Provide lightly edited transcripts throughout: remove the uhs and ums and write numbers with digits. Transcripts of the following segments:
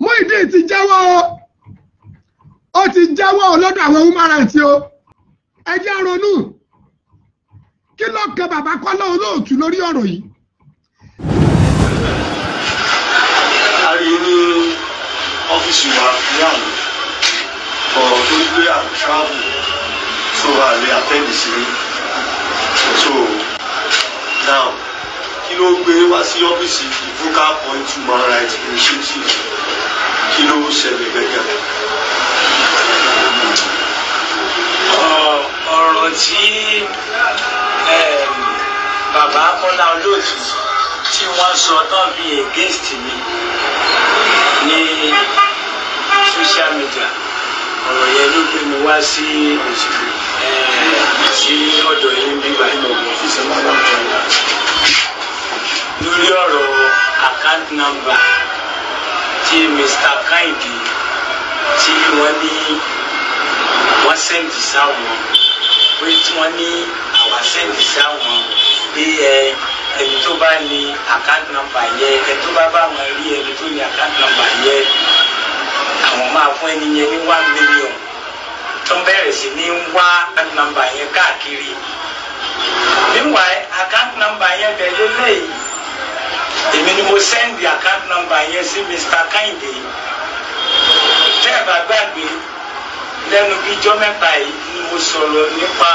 Muyideen ti jẹ́wọ́ ó ti jẹ́wọ́ lọ́dọ̀ àwọn human rights o ẹ jẹ́ ronú kí ló kan bàbá Kọ́lá Olóòtú lórí ọ̀rọ̀ yìí. a rí ní ọ́fíìsì wa ní àná ọ̀rọ̀ tó gbé àwọn travel so a lè attend sí so now kí ló gbé wá sí ọ́fíìsì Focal Point Human Rights Initiative kí ló ṣẹlẹ̀ gẹ́gẹ́. ọ̀rọ̀ tí bàbá Kọ́lá Olóòtú tí wọ́n sọ tán bí against mi ní social media ọ̀rọ̀ yẹn ló gbé mi wá sí ọ̀dọ̀ yìí bíbá lórí ọ̀rọ̀ account number tí Mr. Kehinde tí wọ́n ní wọ́n sẹ́ǹdì sáwọn pé tí wọ́n ní àwa sẹ́ǹdì sáwọn pé ẹni tó bá ní account number yẹ ẹni tó bá wọn rí ẹni tó ní account number yẹ àwọn máa fún ẹni yẹn ní 1 million tó ń bẹ̀rẹ̀ sí ní wá account number yẹn káàkiri meanwhile account number yẹn bẹ̀ lélẹ́yìí èmi ni mo sẹ́ǹdì account number yẹn sí Mr. Kehinde tẹ́ ẹ bá gbàgbé lẹ́nu bíjọ́ mẹ́ta yìí ni mo sọ̀rọ̀ nípa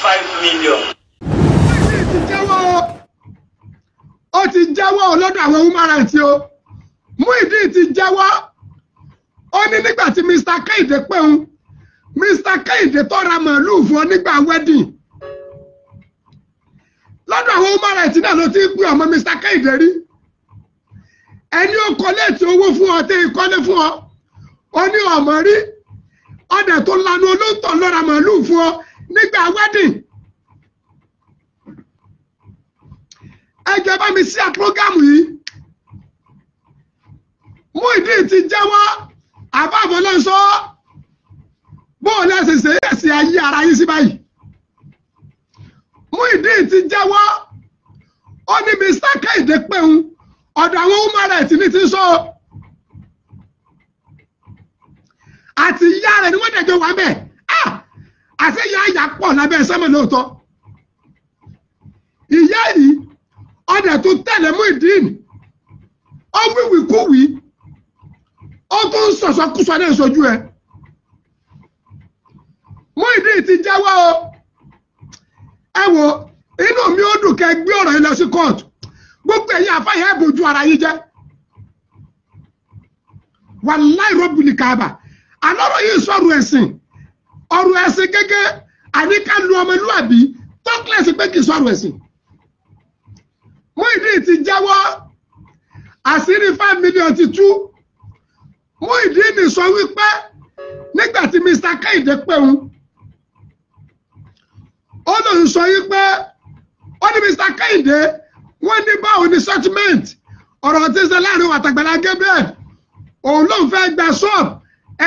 5 million. ó ti jẹ́wọ́ lọ́dọ̀ àwọn human rights o Muyideen ti jẹ́wọ́ ó ní nígbà tí Mr. Kehinde pé òun Mr. Kehinde tó ra màálùú fún ọ nígbà wedding lọ́dọ̀ àwọn human rights náà ló ti ń pè ọmọ Mr. Kehinde rí ẹni ó kọ́lẹ́ẹ̀tì owó fún ọ tẹ́ ìkọ́lé fún ọ ó ní ọmọ rí ọdẹ tó lanu olóńtọ̀ lọ́ra màálùú fún ọ nígbà wedding. ẹ jẹ́ bá mi sí àpọ́gámù yìí Muyideen ti jẹ́wọ́ àbábọ̀ náà sọ bóun lẹ́sẹ̀ ṣe ẹ̀sìn ayé ara yín sí báyìí. Muyideen ti jẹ́wọ́ ó ní Mr. Kehinde pé òun ọ̀dọ̀ àwọn human rights ní ti sọ àti ìyá rẹ̀ ni wọ́n dẹ̀jọ́ wà bẹ́ẹ̀ àti ìyá àyà pọ̀ lábẹ́ sẹ́mọ̀ lóòótọ́ ìyá yìí ọ̀dẹ̀ tó tẹ̀lé Muyideen ó wíwìkúwì ó tún sọ̀sọ̀kúsọ ní ìṣojú ẹ̀ Muyideen ti jẹ́wọ́ o ẹ wo inú mi ó dùn kẹ́ gbé ọ̀rọ̀ yìí lọ sí court gbogbo ẹ̀yin àfáyà ẹ̀ bójú ara yín jẹ́ wàláì rọ́bìlì káàbà alọ́rọ̀ yìí sọ̀rọ̀ ẹ̀sìn ọ̀rọ̀ ẹ̀sìn gẹ́gẹ́ àníkàlù ọmọlúwàbí tọ́kílẹ̀sì pé kì í sọ̀rọ̀ ẹ̀sìn. Muyideen ti jẹ́wọ́ àṣírí 5 million ti tú Muyideen sọ wípé nígbà tí Mr. Kehinde pé òun ó lòun sọ wípé ó ní Mr. Kehinde wọ́n ní báwo ni settlement ọ̀rọ̀ tí ń ṣe láàrin Àtàgbàlá Gabriel òun ló ń fẹ́ gba ṣọ́ọ̀bù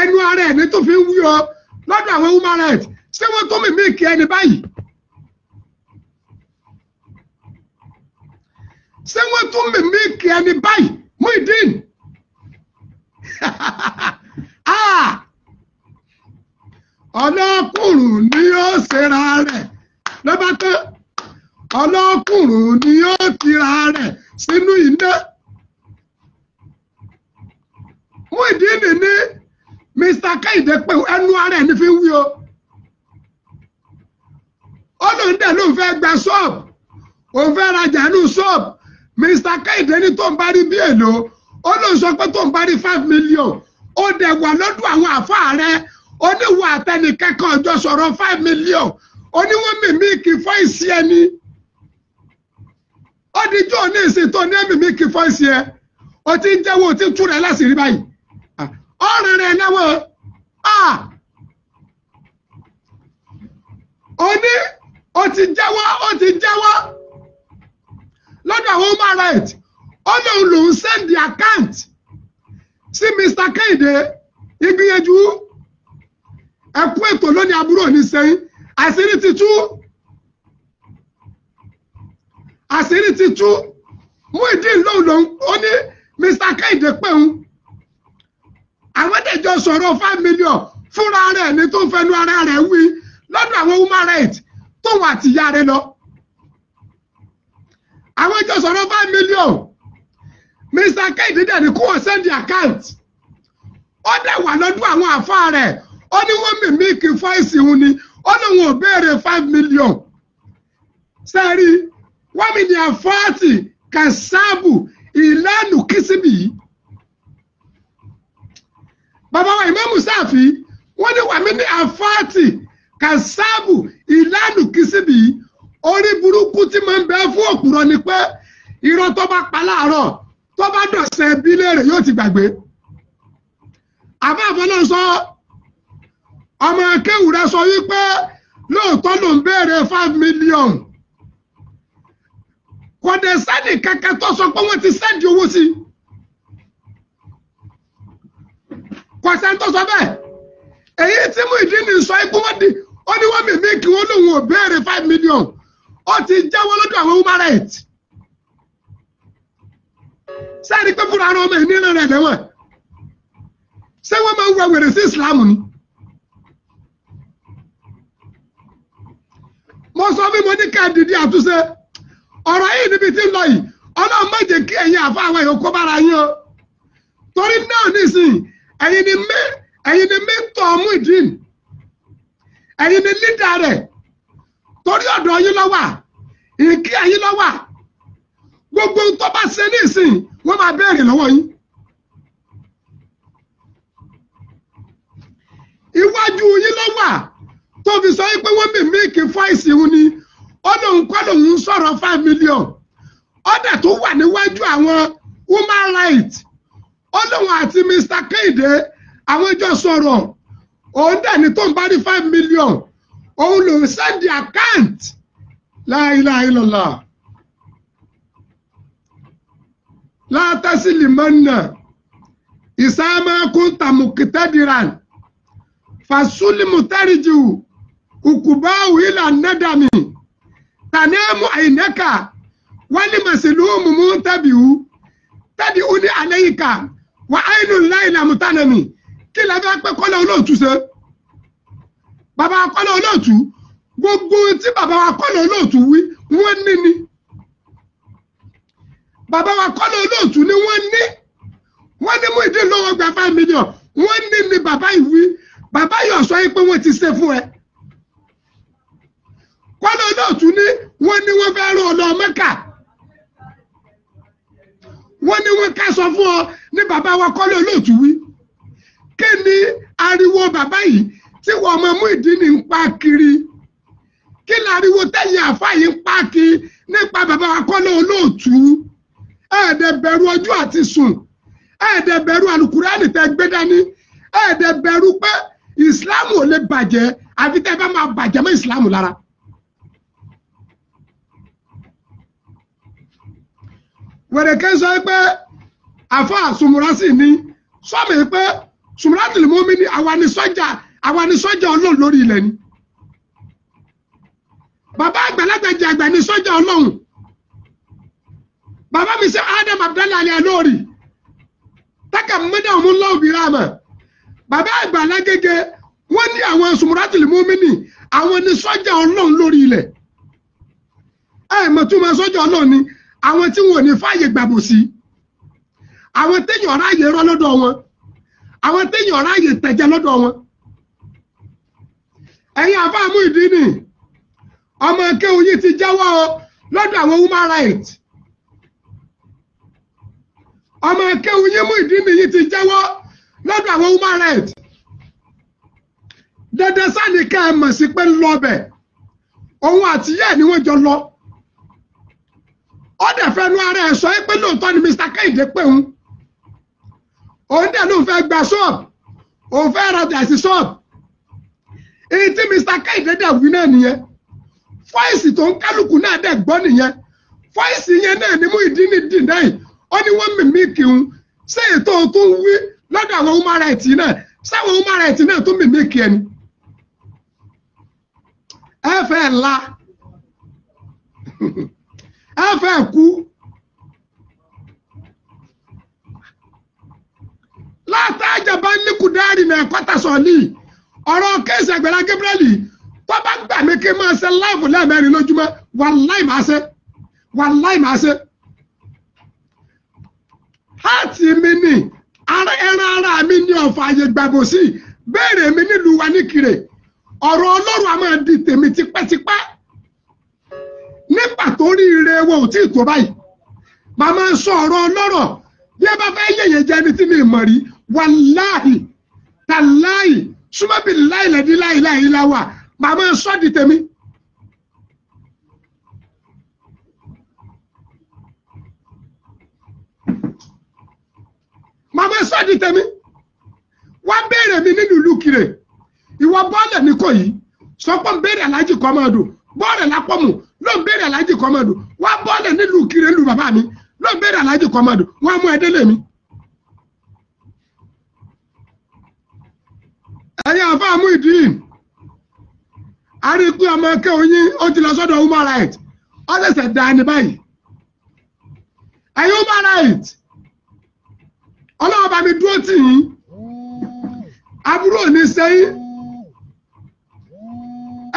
ẹnu ara ẹ̀ ní tó fi ń wí ọ lọ́dọ̀ àwọn human rights ṣé wọ́n tó mímí kí ẹni báyìí ṣé wọ́n tó mímí kí ẹni báyìí Muyideen ọlọ́kùnrin ni yóò ṣera rẹ̀ lọ́ba tán ọlọ́kùnrin ni yóò tira rẹ̀ sínú iná Muyideen ní Mr. Kehinde pé ẹnu ara ẹ̀ ní fi ń wí o ó lóun dẹ̀ lóun fẹ́ gba ṣọ́ọ̀bù òun fẹ́ rajà ní ṣọ́ọ̀bù Mr. Kehinde ní tó ń bá rí bí èlò ó lóun sọ pé tó ń bá rí 5 million ó dẹ̀ wà lọ́dún àwọn àfáà rẹ̀ oníwọ̀ àtẹnìkẹ́kọ̀ọ́ ọjọ́ sọ̀rọ̀ 5 million oníwọ̀n mímí kì í fọ́ ìsí ẹni ó dijọ́ ní ìsìn tó ní mímí kì í fọ́ ìsí ẹ ó ti ń jẹ́wọ́ ó ti ń tú rẹ̀ láṣìírí báyìí ọ̀rẹ́ rẹ̀ náwó ó ní ó ti jẹ́wọ́ lọ́dọ̀ àwọn human rights ó lóun lòun send the account sí Mr. Kehinde ìgbìyànjú ẹkú ètò lónìí àbúrò ní sẹ́yìn àṣírí ti tú Muyideen lòun ó ní Mr. Kehinde pé òun àwọn dẹjọ sọ̀rọ̀ 5 million fúnra rẹ̀ ní tó ń fẹnu ara rẹ̀ wí lọ́dọ̀ àwọn human rights tó wà tìyá rẹ̀ lọ. àwọn jọ sọ̀rọ̀ 5 million Mr. Kehinde dẹ̀ ní kó wọ́n send the account. ó dẹ̀ wà lọ́dún àwọn àfáà rẹ̀ ó ní wọ́n mímí kí fọ́ìsì òun ni ó ní wọn ò béèrè 5 million. sẹ́rí wọ́n mi ní àfọ́ọ̀tì kàṣáàbù ìlànà kìsìbì. bàbá wa Ìmáàmù Ṣáfì wọ́n ní wàmí ní àfọ́ọ̀tì kàṣáàbù ìlànà kìsìbì. orí burúkú tí máa ń bẹ fún òpùrọ̀ ni pé irọ́ tó bá pa láàárọ̀ tó bá dọ̀sẹ̀ bí léèrè yóò ti gbàgbé. àbáfọ́ náà sọ ọmọ akéwù rẹ̀ sọ wípé lóòótọ́ ló ń béèrè 5 million. kò dé sẹ́ni kankan tó sọ pé wọ́n ti sẹ́ndì owó sí. kò sẹ́ni tó sọ bẹ́ẹ̀. èyí tí Muyideen sọ ikú wọ́n di ó ní wọ́n mímí kí wọ́n lòun ò béèrè 5 million. ó ti jáwọ́ lọ́dọ̀ àwọn human rights. sẹ́ni pé fúnra ara ọmọ ìnira rẹ̀ lẹ́wọ̀n. ṣé wọ́n máa ń wọ wèrè sí Islam ni? mo sọ bí mo ní ká dìde àtúnṣe ọ̀rọ̀ yìí níbi tí ń lọ yìí Ọlọ́run má jẹ́ kí ẹ̀yin àfa àwọn èèyàn kó bára yín o torí náà nísìnyí ẹ̀yin ni mẹ́ńtọ̀ Muyideen ẹ̀yin ni lídà rẹ̀ torí ọ̀dọ̀ yín ló wà ìkí ẹ̀yin ló wà gbogbo tó bá ṣe nísìnyí wọ́n máa béèrè lọ́wọ́ yín. iwájú yín ló wà tó fi sọ pé wọ́n bí mílíkì fọ́ìsì òun ni ó lóun kọ́ lòun sọ̀rọ̀ 5 million. ọ̀dà tó wà níwájú àwọn human rights ó lóun àti Mr. Kehinde àwọn jọ sọ̀rọ̀ òun dẹ̀ ní tó ń bá rí 5 million òun lòun send the account. La ilaha illallah la taslimanna isama kunta muqtadiran fasulimu tariju ukubahu ila nadami tanamu ainaka wali maslumu muntabiu tadiuni alayka wa ainu laila mutanami kila bá pé kola olóòtú ṣe bàbá kola olóòtú gbogbo tí bàbá wa kola olóòtú wí wọ́n ní ni bàbá wa kola olóòtú ni wọ́n ní Muyideen lọ́wọ́ gba 5 million wọ́n ní ni bàbá ìwí bàbá yóò sọ pé wọ́n ti ṣe fún ẹ. Kola olóòtú ní wọ́n ní wọ́n fẹ́ rán ọ lọ Mẹ́kà. wọ́n ní wọ́n ká sọ fún ọ ní bàbá wa Kola olóòtú wí. kí ni ariwo bàbá yìí tí wọ́n ọmọ Muyideen ń pa kiri? kí ni ariwo tẹ̀yìn àfáà yìí ń pa kiri nípa bàbá wa Kola olóòtú? ẹ̀ẹ́dẹ̀ bẹ̀rù ọjọ́ àti sùn ẹ̀ẹ́dẹ̀ bẹ̀rù Àlùkùránì tẹ́ gbé dání ẹ̀ẹ́dẹ̀ bẹ̀rù pé Islam ò lè bàjẹ́ àfi tẹ́ bá máa bàjẹ́ mọ́ Islam lára. wẹ̀rẹ̀kẹ́ sọ pé àfáà Sùmùràsì ní sọ́mi pé Sùmùràtùl Mùmínì àwa ni sọ́jà Ọlọ́run lórí ilẹ̀ ni. bàbá àgbàlagbà jẹ àgbà ni sọ́jà Ọlọ́run. bàbá mi ṣe Adam Abdallah Ali Alori taka mmeda òun lọ́wọ́ bí ráàmà. bàbá àgbàlá gẹ́gẹ́ wọ́n ní àwọn Sùmùràtùl Mùmínì àwọn ni sọ́jà Ọlọ́run lórí ilẹ̀. mọ̀túmọ̀ sọ́jà Ọlọ́run ni àwọn tí wọn ò ní fààyè gbàbòsí àwọn téèyàn ráàyè rọ́ lọ́dọ̀ wọn àwọn téèyàn ráàyè tẹ̀jẹ̀ lọ́dọ̀ wọn. ẹ̀yin àfáà Muyideen ọmọ kéwù yìí ti jẹ́wọ́ lọ́dọ̀ àwọn human rights. ọmọ kéwù yìí Muyideen yìí ti jẹ́wọ́ lọ́dọ̀ àwọn human rights. dandan sáni ká ẹ mọ̀ sí pé ń lọ bẹ̀ òun àti yẹ́ ni wọ́n jọ lọ. ó dẹ̀ fẹ́ nu ara ẹ̀ sọ pé lóòótọ́ ni Mr. Kehinde pé òun dẹ̀ lóun fẹ́ gba ṣọ́ọ̀bù òun fẹ́ rajà sí ṣọ́ọ̀bù. èyí tí Mr. Kehinde dẹ̀ wí náà nìyẹn fọ́ìsì tó ń kálukú náà dẹ̀ gbọ́ nìyẹn fọ́ìsì yẹn náà ni Muyideen dì náà ó ní wọ́n mímí kí n ṣé ètò tó ń wí lọ́dọ̀ àwọn human rights náà sáwọn human rights náà tó mímí kí ẹni. ẹ fẹ́ la ẹ fẹ́ kú látàjà bá ní kùdárì náà kọ́tà sọ̀ọ́lì ọ̀rọ̀ kéèsì Àgbàlá Gabriel tó bá gbà mí kí n máa ṣe láìfù lẹ́ẹ̀mẹ́rin lójúmọ́ wàláì máa ṣe háàtì mi ni ẹran ara mi ní ọ̀fà àyè gbàgbọ́ sí béèrè mi nílùú wa ní Kire ọ̀rọ̀ Ọlọ́run a máa di tèmi tipẹ́tipẹ́ nígbà tó rí ire wo ò tí ì tó báyìí màmá sọ ọ̀rọ̀ ọlọ́rọ̀ bí ẹ bá fẹ́ yẹ̀yẹ̀ jẹ́ ẹni tí mi mọ̀ rí wàláhì tàláhì súnmọ́bì láìlẹ̀dí láìláì láwà màmá sọ di tèmi. màmá sọ di tèmi wá béèrè mi nínú ìlú Kire ìwọ bọ́ọ̀lẹ̀ ní kò yìí sọ pé ń béèrè Aláàjì Kọ́mọ́dù bọ́ọ̀lẹ̀ lápọ̀mù ló ń béèrè Aláàjì Kọ́mọ́dù wá bọ́ọ̀lẹ̀ nílùú Kire nílùú bàbá mi ló ń béèrè Aláàjì Kọ́mọ́dù wá mú ẹdẹ́lẹ̀ mi. ẹ̀yin àfáà Muyideen a rí i pé ọmọ ẹkẹ oyin ó ti lọ sọ́dọ̀ human right ó ṣẹ̀ṣẹ̀ dá ní báyìí. ẹ̀yin human right ọlọ́wọ́ bá mi dúró tì yín àbúrò ní sẹ́yìn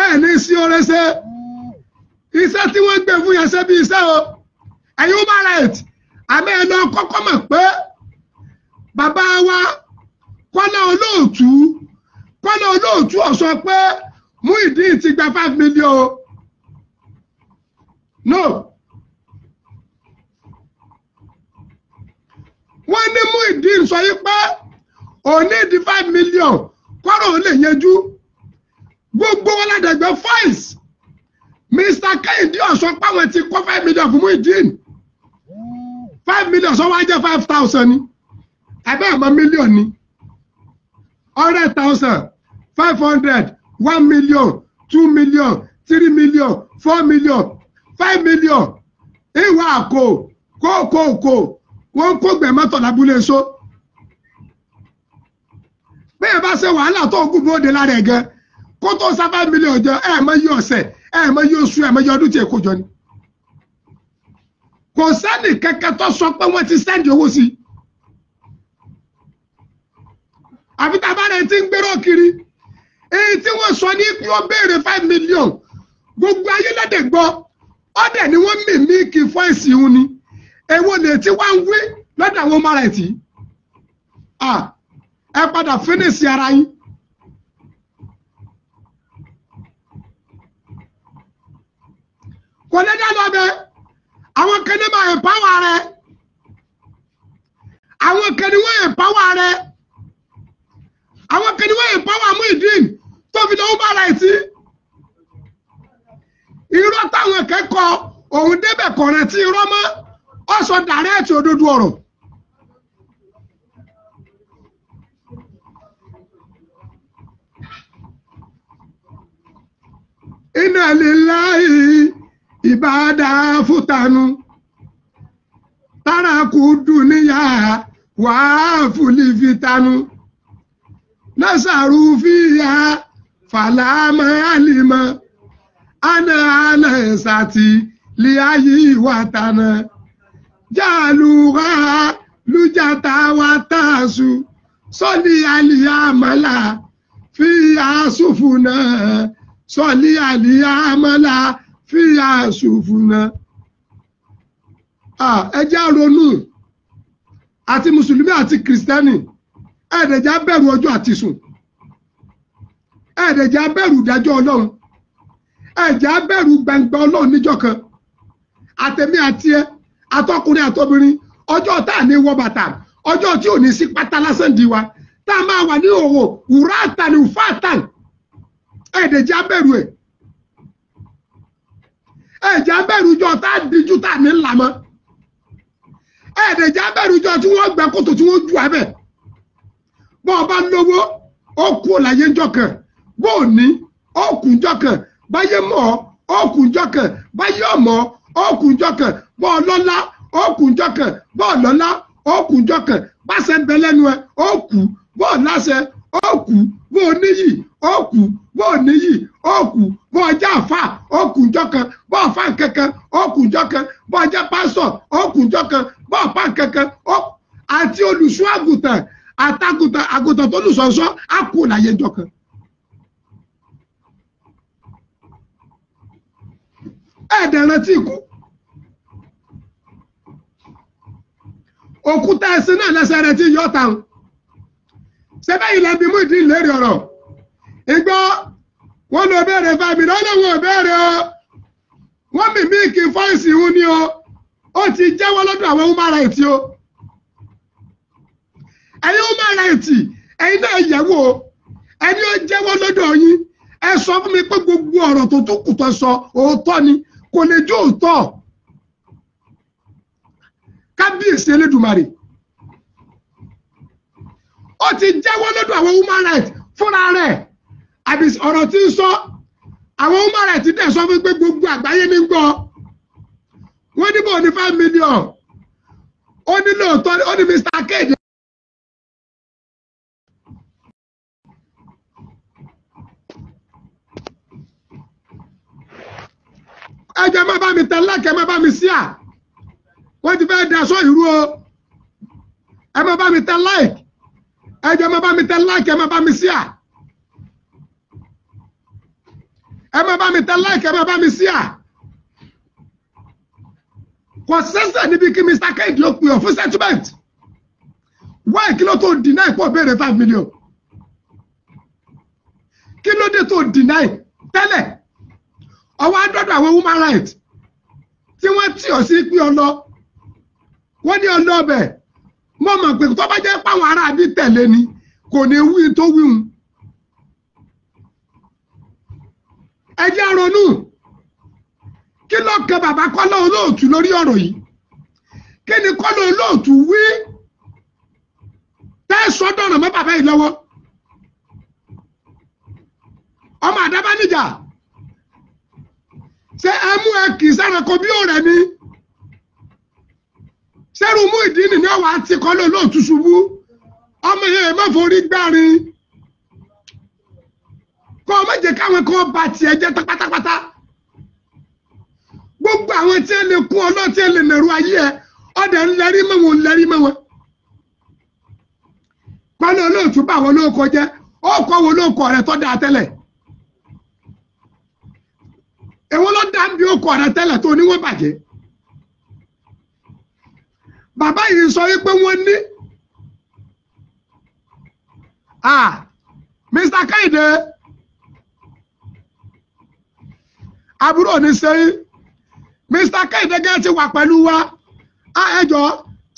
ẹ̀ ní sí oore iṣẹ́ tí wọ́n gbé fún yẹn ṣe bí iṣẹ́ o ẹ̀yin human right àmì ẹ̀ lọ kọ́kọ́ mọ̀ pé bàbá wa Kọ́lá Olóòtú ó sọ pé Muyideen ti gba 5 million no wọ́n ní Muyideen sọ yí pé òun ní di 5 million kọ́rọ̀ ó lè yanjú gbogbo wọn ládẹ́gbẹ́ voice Mr. Kehinde ọ̀sọ́ páwọn ti kọ́ 5 million fún Muyideen 5 million sọ wá jẹ́ 5,000 ni ẹ̀bẹ́ ẹ̀mọ́ million ni 100,000 500 1 million 2 million 3 million 4 million 5 million ìwà àkó kókòkò wọ́n kó gbẹ̀mọ́tọ̀ lábúlé so bẹ́ẹ̀ bá ṣe wàhálà tó kú bóde lára ẹ̀ gan kó tó sá 5 million jọ ẹ̀ẹ̀mọ́ yí ọ̀sẹ̀ ẹ̀ẹ̀mọ́ yí oṣù ẹ̀ẹ̀mọ́ yí ọdún tí èkó jọ ni kò sẹ́ni kẹ́kẹ́ tó sọ pé wọ́n ti sẹ́ndì owó sí àfi tàbá rẹ̀ ti ń gbérò kiri èyí tí wọ́n sọ ní pé ó béèrè 5 million gbogbo ayé lọ́dẹ̀ gbọ́ ọ̀dẹ̀ ni wọ́n mì kí fọ́ìsì òun ni èwo lè tí wọ́n ń wí lọ́dọ̀ àwọn ọmọ rẹ̀ tí ẹ padà fínísì ara yín. kò lè dá lọ bẹ àwọn kan ní máa empower rẹ àwọn kan ní wọ́n empower rẹ àwọn kan ní wọ́n empower Muyideen tó fi lọ́wọ́ bá ara ẹ̀ tí irọ́ táwọn kẹ́kọ̀ọ́ òun débẹ̀ kọ̀ọ̀rẹ́ tí irọ́ mọ́ ọ sọ dàrẹ́ẹ̀tì òdodo ọ̀rọ̀. Inna lillahi ìbádà fútanu tàràkù dùníyà wàá fúlìfìtanu nasaru fìyà fàlámà àlìmọ ana sàtì liayi wàtànà jàlùwà lùjàtà wàtàsù sọlí àlìyàmàlà fìyà sùfùnà sọlí àlìyàmàlà fìyà sùfùnà. ẹ jẹ́ ronú àti mùsùlùmí àti kìrìsìtẹ́nì ẹ̀ẹ́dẹ̀já bẹ̀rù ọjọ́ àti sùn ẹ̀ẹ́dẹ̀já bẹ̀rù ìdájọ́ Ọlọ́run ẹ̀ẹ́dẹ̀já bẹ̀rù gbangba Ọlọ́run níjọ́ kan àtẹ̀mí àti ẹ àtọkùnrin àtọbìnrin ọjọ́ tá à ní wọ bàtà ọjọ́ tí ò ní sí pátá lásán di wa tá a máa wà ní òwò wùrà àtàní òfà àtàn ẹ̀ẹ́dẹ̀já bẹ̀rù ẹ̀ ẹ̀ẹ́dẹ̀já bẹ̀rù ọjọ́ tá a díjú tá a ní ńlá mọ́ ẹ̀ẹ́dẹ̀já bẹ̀rù ọjọ́ tí wọ́n gbẹ́ kótó tí wọ́n ju abẹ́ bọ́ ọba lówó ó kú ọ̀làyé ńjọ́ kan bó o ní ó kù ńjọ́ kan báyé mọ̀ ó kù ńjọ́ kan báyé ọmọ ó kù ńjọ́ kan bọ́ ọlọ́lá ó kù ńjọ́ kan bọ́ ọlọ́lá ó kù ńjọ́ kan báṣẹ ń bẹ lẹ́nu ẹ ó kù bọ́ ọláṣẹ ó kù bọ́ oníyì ó kù bọ́ oníyì ó kù bọ́ ọjà àfà ó kù ńjọ́ kan bọ́ ọ̀fà kankan ó kù ńjọ́ kan bọ́ ọjà pásọ̀ ó kù ńjọ́ kan bọ́ ọ̀pá kankan àti olùṣọ́ àgùntàn àgùntàn tó lù sọ̀nsọ́ á kú láyé jọkan. Ẹ̀ẹ́dẹ̀ rántí ikú. Òkúta ẹ̀sìn náà lẹ́sẹ̀ rẹ̀ tí yọ tàn. Ṣébẹ́ ilẹ̀ bí Muyideen lérí ọ̀rọ̀. Igbó wọ́n lọ bẹ̀rẹ̀ fàmì lọ́lọ́wọ́ bẹ̀rẹ̀ o. Wọ́n mímí kí fọ́ìsì ìhun ni o. Ó ti jẹ́wọ́ lọ́dọ̀ àwọn human rights o. Ẹ̀yin human rights, ẹ̀yin náà yẹ̀wò ẹni ó jẹ́wọ́ lọ́dọ̀ yín. Ẹ sọ fún mi pé gbogbo ọ̀rọ̀ tó tún kù tó sọ òótọ́ ni, kò lè jó òótọ́. Kábíyèsí Elédùmarè. Ó ti jẹ́wọ́ lọ́dọ̀ àwọn human rights fúnra rẹ̀. Àbí ọ̀rọ̀ tí ń sọ àwọn human rights dẹ̀ sọ fún pé gbogbo àgbáyé ní gbọ́. Wọ́n ní bò ní 5 million. Ó ní lóòótọ́ ó ní Mr. Kéde. Ẹjọ́ má bá mi tẹ lẹ́kẹ̀ẹ́ má bá mi sí à. Wọ́n ti fẹ́ daṣọ ìrú o. Ẹ má bá mi tẹ like. Ẹjọ́ má bá mi tẹ like ẹ má bá mi sí à. Ẹ má bá mi tẹ like ẹ má bá mi sí à. Kò sẹ́sẹ̀ níbi kí Mr. Kéde ó pè ọ́ fún settlement. Why kí ló tó deny pọ̀ béèrè 5 million? Kí ló dé tó deny tẹ́lẹ̀? Ọwọ́ àdọ́dọ̀ àwọn human rights tí wọ́n tì ọ́ sí pé ọlọ. Wọ́n ní ọlọ ọbẹ̀. Mo mọ̀ pé tó bá jẹ́ páwọn ará bí tẹ̀lé ni kò ní wí tó wíhun. Ẹ jẹ́ ronú. Kí ló kan bàbá Kọ́lá Olóòtú lórí ọ̀rọ̀ yìí? Kí ni Kọ́lá Olóòtú wí? Tẹ́ sọ́dọ̀nà mọ́ bàbá yìí lọ́wọ́. Ọmọ Àdábánijà. Ṣé ẹ mú ẹ kì í sẹ́ranko bí ọ̀rẹ́ ni? Ṣẹ́rù Muyideen ní ọ̀wà àti Kọ́lá Olóòtú ṣubú. Ọmọ yẹn má forí gbárin. Kọ́ ọ má jẹ́ káwọn kan bá tiẹ̀ jẹ́ pátápátá. Gbogbo àwọn tí ẹ lè kún ọlọ́ tí ẹ lè nàró ayé ẹ, ọ̀dẹ̀ ń lẹ́rí mọ́ wọn lẹ́rí mọ́ wọn. Kọ́lá Olóòtú bá wọn lóko jẹ́, ó kọ́ wọn lóko rẹ̀ tó dáa tẹ́lẹ̀. Èwo ló dá bí ó kọ̀ rẹ̀ tẹ́lẹ̀ tó ní wọ́n bàjẹ́. Bàbá yìí sọ wípé wọ́n ní. Mr. Kéde àbúrò ní sẹ́yìn. Mr. Kéde gẹ́ ti wà pẹ̀lú wa. Ẹ jọ̀ọ́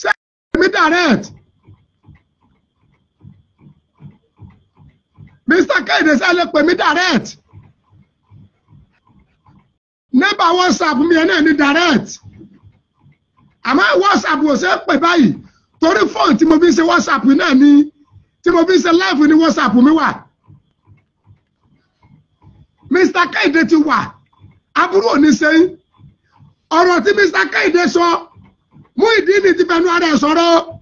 ṣé mi direct. Mr. Kéde ṣé lè pè mí direct. Nẹ́bà WhatsApp mi ẹ̀ náà ní direct. Àmọ́ WhatsApp ò ṣe é pè báyìí torí fóònù tí mo fi ń ṣe WhatsApp náà ní tí mo fi ń ṣe live ní WhatsApp mi wà. Mr. Kéde ti wà àbúrò ní sẹ́yìn. Ọ̀rọ̀ tí Mr. Kéde sọ Muyideen ti fẹnu ara ẹ̀ sọ̀rọ̀.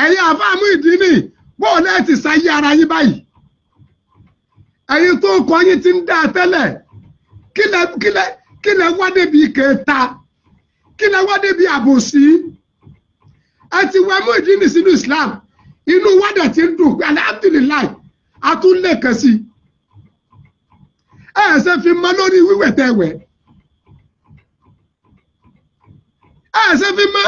Ẹ̀yin àfáà Muyideen bóò lẹ́ẹ̀ ti sáyé ara yín báyìí. Ẹ̀yin tó kọ́ yín ti ń dá tẹ́lẹ̀. Kílẹ̀ wá débi kẹta, kílẹ̀ wá débi àbòsí. Ẹ ti wá Muyideen sínú Islam, inú wádà ti ń dùn, alhamdulilayi, a tún lẹ́ẹ̀kan sí. Ẹ ṣe fi mọ́ lórí wíwẹ̀ tẹ́wẹ̀. Ẹ ṣe fi mọ́